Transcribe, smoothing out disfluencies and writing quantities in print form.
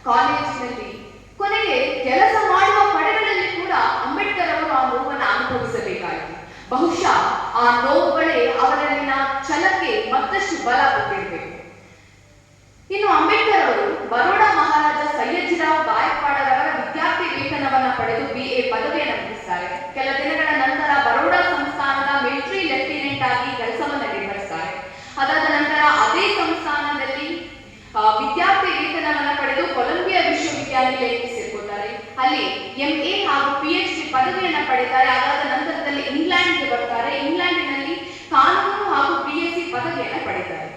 ಕಾಲೇಜಿನಲ್ಲಿ, ಕೊನೆಗೆ ಕೆಲಸ ಮಾಡುವ ಕಡೆಗಳಲ್ಲಿ ಕೂಡ ಅಂಬೇಡ್ಕರ್ ಅವರು ಆ ನೋವನ್ನು ಅನುಭವಿಸಬೇಕಾಯಿತು. ಬಹುಶಃ ಆ ನೋವುಗಳೇ ಅವರಲ್ಲಿನ ಛಲಕ್ಕೆ ಮತ್ತಷ್ಟು ಬಲ ಕೊಟ್ಟಿರಬೇಕು. ಇನ್ನು ಅಂಬೇಡ್ಕರ್ ಅವರು ಬರೋಡಾ ಮಹಾರಾಜ ಸಯ್ಯದ್ಜಿರಾವ್ ಗಾಯಕ್ವಾಡರವರ ವಿದ್ಯಾರ್ಥಿ ವೇತನವನ್ನ ಪಡೆದು BA ಪದವಿಯನ್ನು ಮುಗಿಸ್ತಾರೆ. ಕೆಲ ದಿನಗಳ ನಂತರ ಬರೋಡಾ ಸಂಸ್ಥಾನದ ಮಿಲಿಟರಿ ಲೆಫ್ಟಿನೆಂಟ್ ಆಗಿ ಕೆಲಸವನ್ನು ನಿರ್ವಹಿಸ್ತಾರೆ. ಅದಾದ ನಂತರ ಅದೇ ಸಂಸ್ಥಾನದಲ್ಲಿ ವಿದ್ಯಾರ್ಥಿ ವೇತನವನ್ನು ಪಡೆದು ಕೊಲಂಬಿಯಾ ವಿಶ್ವವಿದ್ಯಾನಿಲಯಕ್ಕೆ ಸೇರ್ಕೊತಾರೆ. ಅಲ್ಲಿ MA ಹಾಗೂ PhD ಪದವಿಯನ್ನು ಪಡೆತಾರೆ. ಅದಾದ ನಂತರದಲ್ಲಿ ಇಂಗ್ಲೆಂಡ್ಗೆ ಬರ್ತಾರೆ. ಇಂಗ್ಲೆಂಡಿನಲ್ಲಿ ಕಾನೂನು ಹಾಗೂ BSc ಪದವಿಯನ್ನು ಪಡೆತಾರೆ.